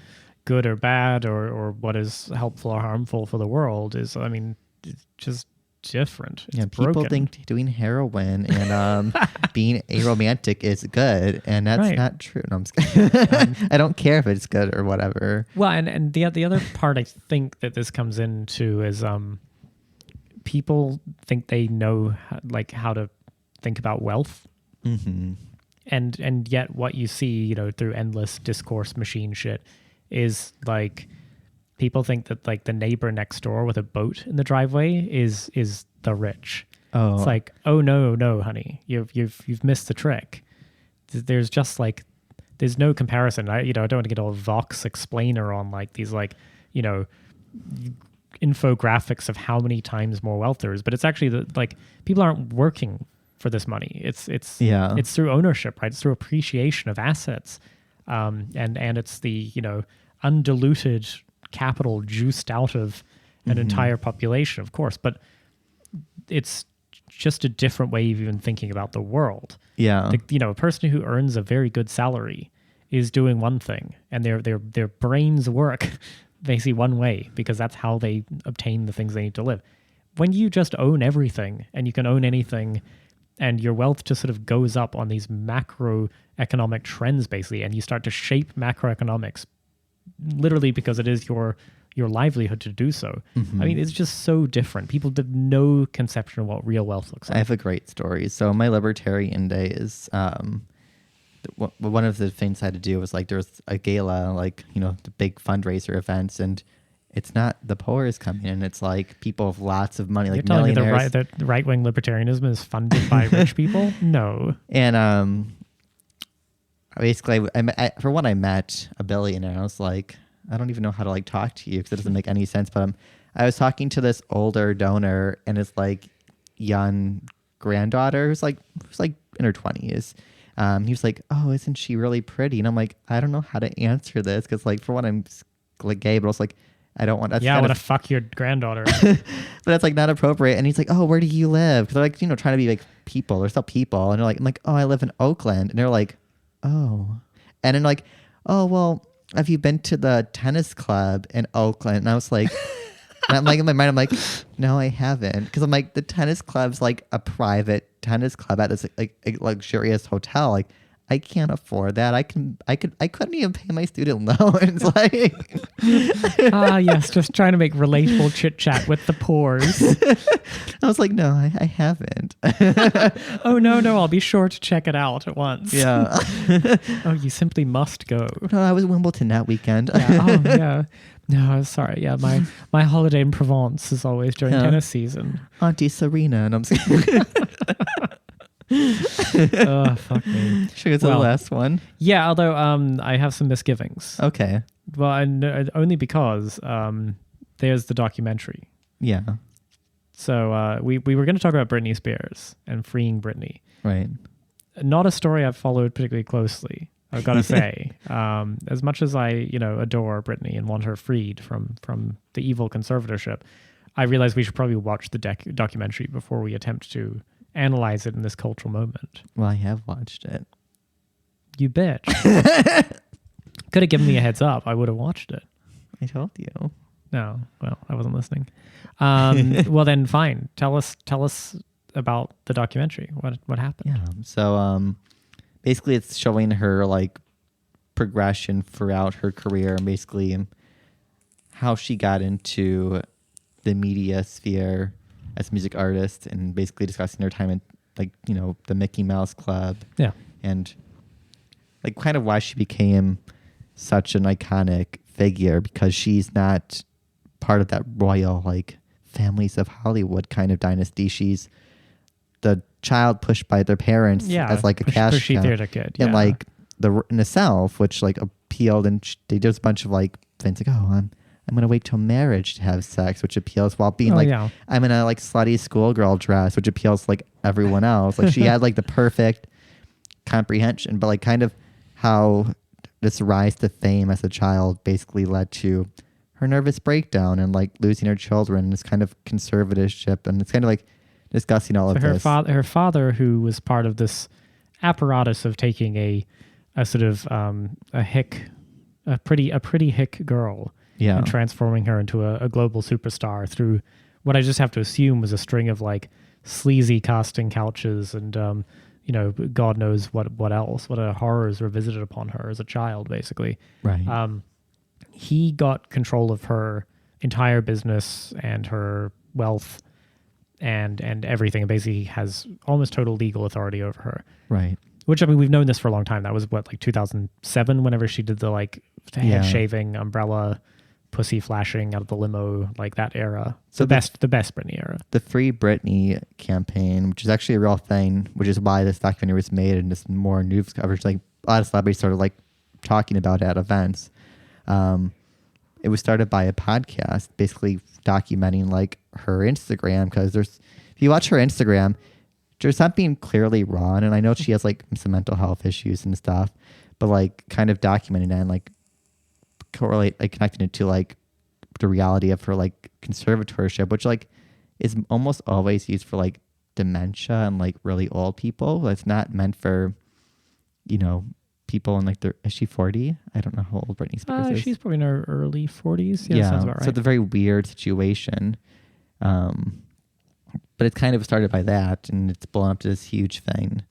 good or bad or what is helpful or harmful for the world is, I mean, it's just different. It's people broken. think doing heroin and being aromantic is good, and that's not true. No, I'm just kidding. I don't care if it's good or whatever. Well, and the other part I think that this comes into is people think they know how to think about wealth. Mm-hmm. And yet what you see, through endless discourse machine shit is like people think that like the neighbor next door with a boat in the driveway is the rich. Oh. It's like, oh no, honey, you've missed the trick. There's just like, there's no comparison. I don't want to get all Vox explainer on like these like, infographics of how many times more wealth there is, but it's actually like people aren't working for this money. It's through ownership, right? It's through appreciation of assets, and it's the undiluted capital juiced out of an entire population, of course, but it's just a different way of even thinking about the world. Yeah, a person who earns a very good salary is doing one thing, and their brains work basically one way, because that's how they obtain the things they need to live. When you just own everything and you can own anything, and your wealth just sort of goes up on these macroeconomic trends, basically, and you start to shape macroeconomics literally because it is your livelihood to do so. I mean, it's just so different. People have no conception of what real wealth looks like. I have a great story. So my libertarian days, one of the things I had to do was like there was a gala, like the big fundraiser events, and it's not the poor is coming in. It's like people with lots of money, like You're millionaires. telling me the right-wing libertarianism is funded by rich people? No. And basically, for one, I met a billionaire. I was like, I don't even know how to like talk to you because it doesn't make any sense. But I was talking to this older donor and his like young granddaughter who's like in her 20s. He was like, "Oh, isn't she really pretty?" And I'm like, I don't know how to answer this because like for one, I'm like gay, but also like I don't want. I want to fuck your granddaughter. But that's like not appropriate. And he's like, "Oh, where do you live?" Because they're like trying to be like people. They're still people, and they're like, I'm like, "Oh, I live in Oakland," and they're like, "Oh," and then like, "Oh, well, have you been to the tennis club in Oakland?" And I was like, and I'm like in my mind, I'm like, no, I haven't, because I'm like the tennis club's like a private tennis club at this like luxurious hotel. Like I can't afford that. I couldn't even pay my student loans. Like yes, just trying to make relatable chit chat with the poors. I was like, no, I haven't. Oh no, I'll be sure to check it out at once. Yeah. Oh, you simply must go. No, I was in Wimbledon that weekend. Yeah. Oh yeah. No, sorry. Yeah, my holiday in Provence is always during tennis season. Auntie Serena, and I'm saying. Oh, fuck me. Should we go to the last one? Yeah, although I have some misgivings. Okay. Well, only because there's the documentary. Yeah. So we were going to talk about Britney Spears and freeing Britney. Right. Not a story I've followed particularly closely, I've got to say. As much as I adore Britney and want her freed from the evil conservatorship, I realize we should probably watch the documentary before we attempt to analyze it in this cultural moment. Well, I have watched it. You bitch. Could have given me a heads up. I would have watched it. I told you. No, well, I wasn't listening. Well, then fine. Tell us about the documentary. What happened? Yeah. So basically it's showing her like progression throughout her career and basically how she got into the media sphere as a music artist, and basically discussing her time in like the Mickey Mouse Club. Yeah. And like kind of why she became such an iconic figure, because she's not part of that royal like families of Hollywood kind of dynasty. She's the child pushed by their parents as like a cash cow. Theater kid. Yeah. And like in the South, which like appealed, and they did a bunch of like things like, oh, I'm gonna wait till marriage to have sex, which appeals, while being I'm in a like slutty schoolgirl dress, which appeals to like everyone else. Like she had like the perfect comprehension, but like kind of how this rise to fame as a child basically led to her nervous breakdown and like losing her children, and this kind of conservatorship, and it's kind of like discussing all of this. Her father, who was part of this apparatus of taking a sort of a pretty hick girl. Yeah. And transforming her into a global superstar through what I just have to assume was a string of like sleazy casting couches and, God knows what else, what horrors were visited upon her as a child, basically. Right. He got control of her entire business and her wealth and everything, and basically has almost total legal authority over her. Right. Which, I mean, we've known this for a long time. That was like 2007, whenever she did the like head shaving umbrella pussy flashing out of the limo, like that era. So the best Britney era. The Free Britney campaign, which is actually a real thing, which is why this documentary was made, and just more news coverage. Like a lot of celebrities started like talking about it at events. It was started by a podcast, basically documenting like her Instagram, because if you watch her Instagram, there's something clearly wrong, and I know she has like some mental health issues and stuff, but like kind of documenting that and like connecting it to like the reality of her like conservatorship, which like is almost always used for like dementia and like really old people. It's not meant for, people in like is she 40? I don't know how old Britney Spears is. She's probably in her early 40s. Yeah, sounds about right. So it's a very weird situation. But it's kind of started by that, and it's blown up to this huge thing.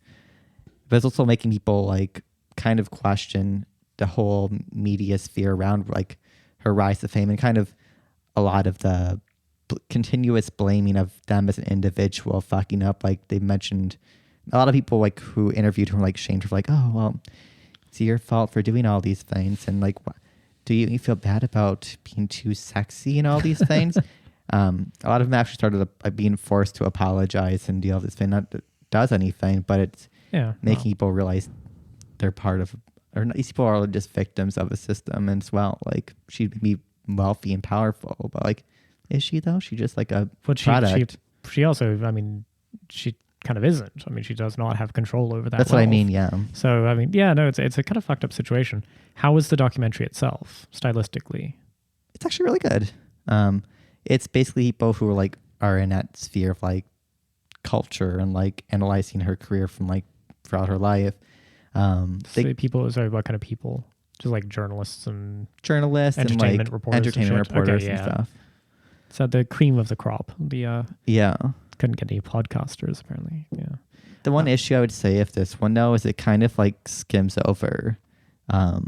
But it's also making people like kind of question the whole media sphere around like her rise to fame, and kind of a lot of the continuous blaming of them as an individual fucking up. Like they mentioned, a lot of people like who interviewed her like shamed her, like, oh well, it's your fault for doing all these things, and like, do you feel bad about being too sexy and all these things? A lot of them actually started being forced to apologize and deal with this thing. Not that it does anything, but it's making people realize they're part of, or these people are just victims of a system as well. Like she'd be wealthy and powerful, but like, is she though? She just like a product. She also, I mean, she kind of isn't. I mean, she does not have control over that. That's what I mean. Yeah. So I mean, yeah, no, it's a kind of fucked up situation. How is the documentary itself stylistically? It's actually really good. It's basically people who are in that sphere of like culture and like analyzing her career from like throughout her life. What kind of people? Just like journalists and entertainment and reporters and stuff. So the cream of the crop. Couldn't get any podcasters apparently. Yeah. The one issue I would say of this one though is it kind of like skims over the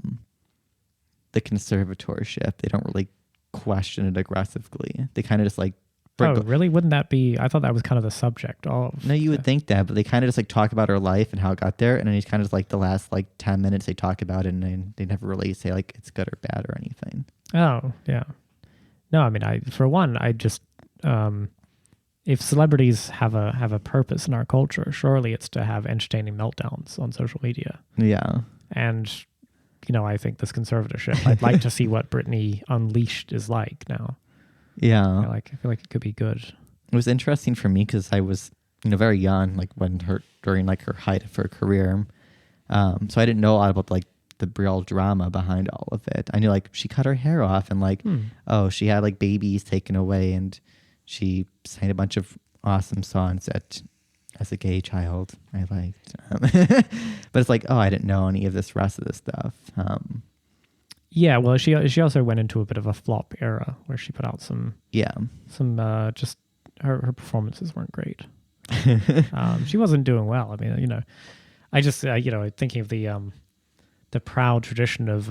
conservatorship. They don't really question it aggressively. They kind of just like really? Wouldn't that be? I thought that was kind of the subject of. No, you would think that, but they kind of just like talk about her life and how it got there, and then it's kind of just like the last like 10 minutes they talk about it, and they never really say like it's good or bad or anything. Oh yeah, no, I mean, I just if celebrities have a purpose in our culture, surely it's to have entertaining meltdowns on social media. Yeah, and I think this conservatorship, I'd like to see what Britney Unleashed is like now. Yeah. I feel like it could be good. It was interesting for me because I was, very young, like during like her height of her career. So I didn't know a lot about like the real drama behind all of it. I knew like she cut her hair off and like, she had like babies taken away, and she sang a bunch of awesome songs that as a gay child I liked. But it's like, I didn't know any of this rest of this stuff. Yeah, well, she also went into a bit of a flop era where she put out some just her performances weren't great. She wasn't doing well. I mean, I just thinking of the proud tradition of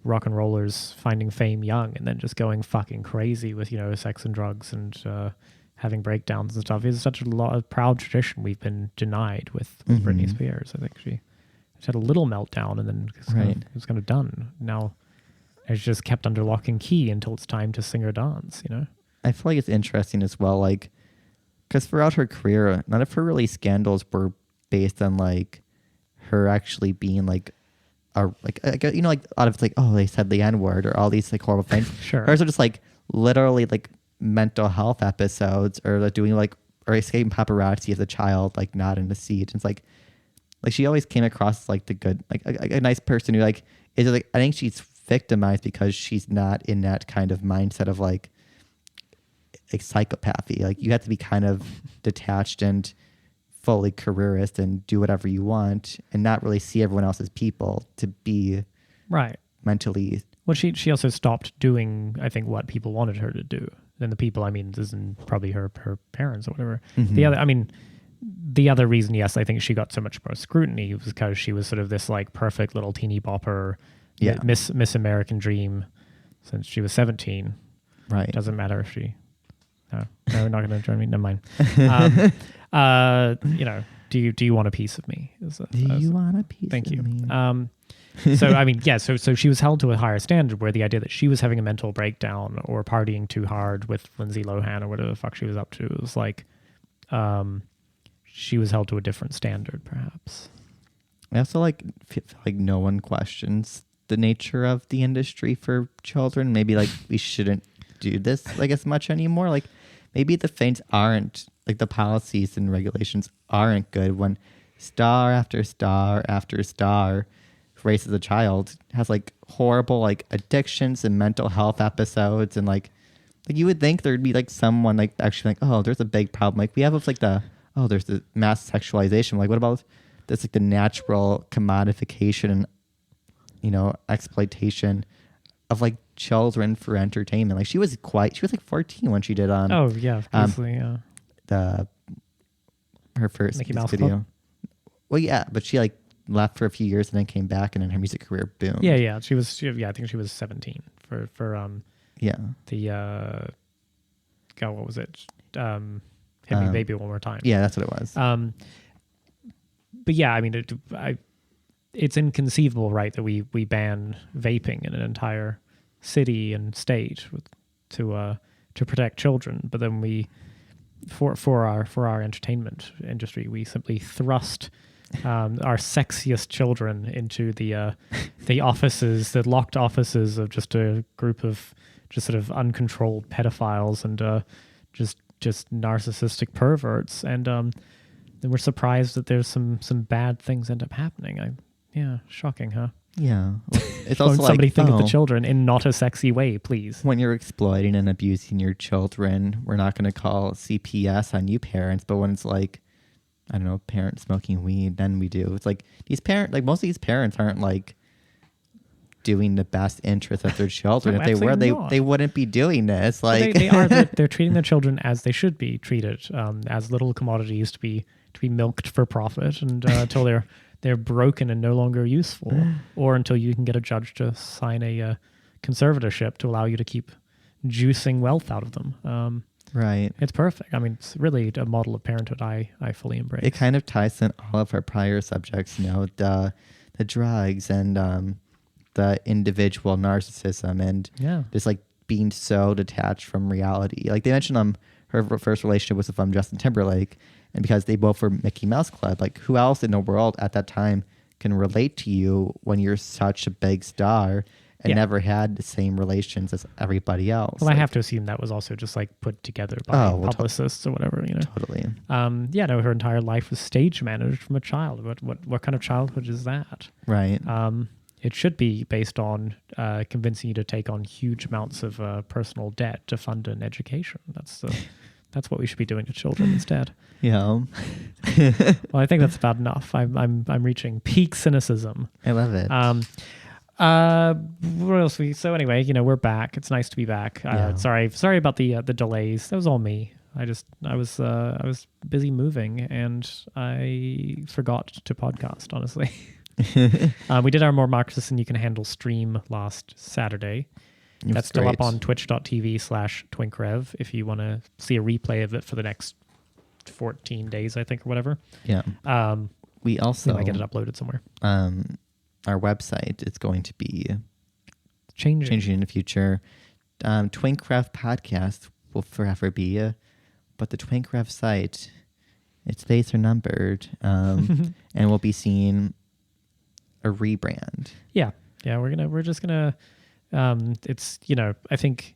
rock and rollers finding fame young and then just going fucking crazy with sex and drugs and having breakdowns and stuff. It's such a proud tradition we've been denied with Britney Spears. I think she had a little meltdown and then it was kind of done. Now it's just kept under lock and key until it's time to sing or dance, I feel like it's interesting as well, like, because throughout her career, none of her really scandals were based on like her actually being like a lot of it's like, they said the N-word or all these like horrible things. Sure. Hers are just like literally like mental health episodes or like doing like or escaping paparazzi as a child, like not in the seat. It's like she always came across like the good, like a nice person who like is like, I think she's victimized because she's not in that kind of mindset of like psychopathy. Like you have to be kind of detached and fully careerist and do whatever you want and not really see everyone else as people to be mentally. Well, she also stopped doing, I think, what people wanted her to do. And the people, I mean, isn't probably her parents or whatever. The other reason, yes, I think she got so much more scrutiny was because she was sort of this like perfect little teeny bopper, Miss American Dream since she was 17. Right. Doesn't matter if she. No, we're not going to join me. Never mind. Do you want a piece of me? Do you want a piece? Thank you. Me? So I mean, yeah. So she was held to a higher standard, where the idea that she was having a mental breakdown or partying too hard with Lindsay Lohan or whatever the fuck she was up to, it was like, she was held to a different standard, perhaps. I also feel like no one questions the nature of the industry for children. Maybe like we shouldn't do this like as much anymore. Like maybe the things aren't like the policies and regulations aren't good when star after star after star raises a child, has like horrible like addictions and mental health episodes, and like you would think there'd be like someone like actually like, oh, there's a big problem. Like we have like there's the mass sexualization. Like what about this like the natural commodification and exploitation of like children for entertainment. Like she was like 14 when she did oh yeah, obviously, her first Mickey Mouse video. Club? Well, yeah, but she like left for a few years and then came back, and then her music career boomed. Yeah, I think she was 17 for the God, what was it? Hit Me Baby One More Time. Yeah, that's what it was. But yeah, I mean, it's inconceivable, right, that we ban vaping in an entire city and state to protect children, but then we for our entertainment industry, we simply thrust our sexiest children into the offices, the locked offices of just a group of just sort of uncontrolled pedophiles and just narcissistic perverts, and then we're surprised that there's some bad things end up happening. Shocking, huh? Yeah, it's also also somebody like, think of the children in not a sexy way, please. When you're exploiting and abusing your children, we're not going to call CPS on you parents, but when it's like, I don't know, parents smoking weed, then we do. It's like most of these parents aren't like doing the best interest of their children. No, if they were, they wouldn't be doing this. Like they are. They're treating their children as they should be treated, as little commodities to be milked for profit, and until they're broken and no longer useful, or until you can get a judge to sign a conservatorship to allow you to keep juicing wealth out of them. Right. It's perfect. I mean, it's really a model of parenthood I fully embrace. It kind of ties in all of our prior subjects, the drugs and the individual narcissism and just like being so detached from reality. Like they mentioned her first relationship was with Justin Timberlake, and because they both were Mickey Mouse Club, like who else in the world at that time can relate to you when you're such a big star and never had the same relations as everybody else? Well, I have to assume that was also just like put together by publicists or whatever, Totally. Her entire life was stage managed from a child. What kind of childhood is that? Right. It should be based on convincing you to take on huge amounts of personal debt to fund an education. That's what we should be doing to children instead. Yeah. Well, I think that's about enough. I'm reaching peak cynicism. I love it. What else? So anyway, we're back. It's nice to be back. Sorry about the delays. That was all me. I was busy moving and I forgot to podcast, honestly. We did our More Marxists Than You Can Handle stream last Saturday. That's still up on twitch.tv/twinkrev if you want to see a replay of it for the next 14 days, I think, or whatever. Yeah. We might get it uploaded somewhere. Our website is going to be changing in the future. Twinkrev podcast will forever be, but the Twinkrev site, its days are numbered, and we'll be seeing a rebrand. Yeah. We're just gonna. It's I think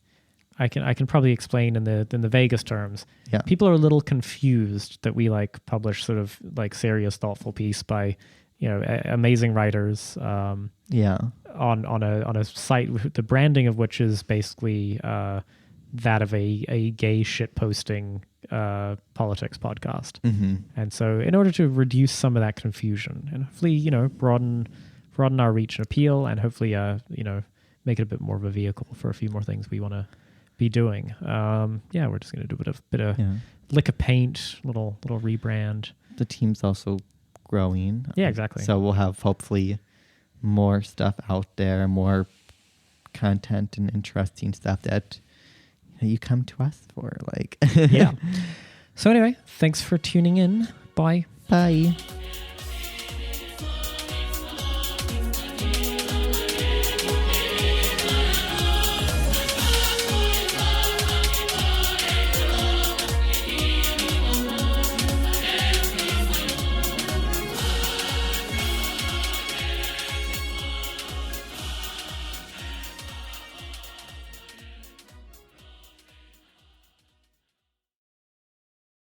I can probably explain in the vaguest terms. Yeah. People are a little confused that we like publish sort of like serious, thoughtful piece by amazing writers. On a site, the branding of which is basically that of a gay shit posting politics podcast. Mm-hmm. And so in order to reduce some of that confusion and hopefully broaden our reach and appeal, and hopefully make it a bit more of a vehicle for a few more things we want to be doing. We're just going to do a bit of lick of paint, little rebrand. The team's also growing. Yeah, exactly. So we'll have hopefully more stuff out there, more content and interesting stuff that you come to us for. Yeah. So anyway, thanks for tuning in. Bye. Bye.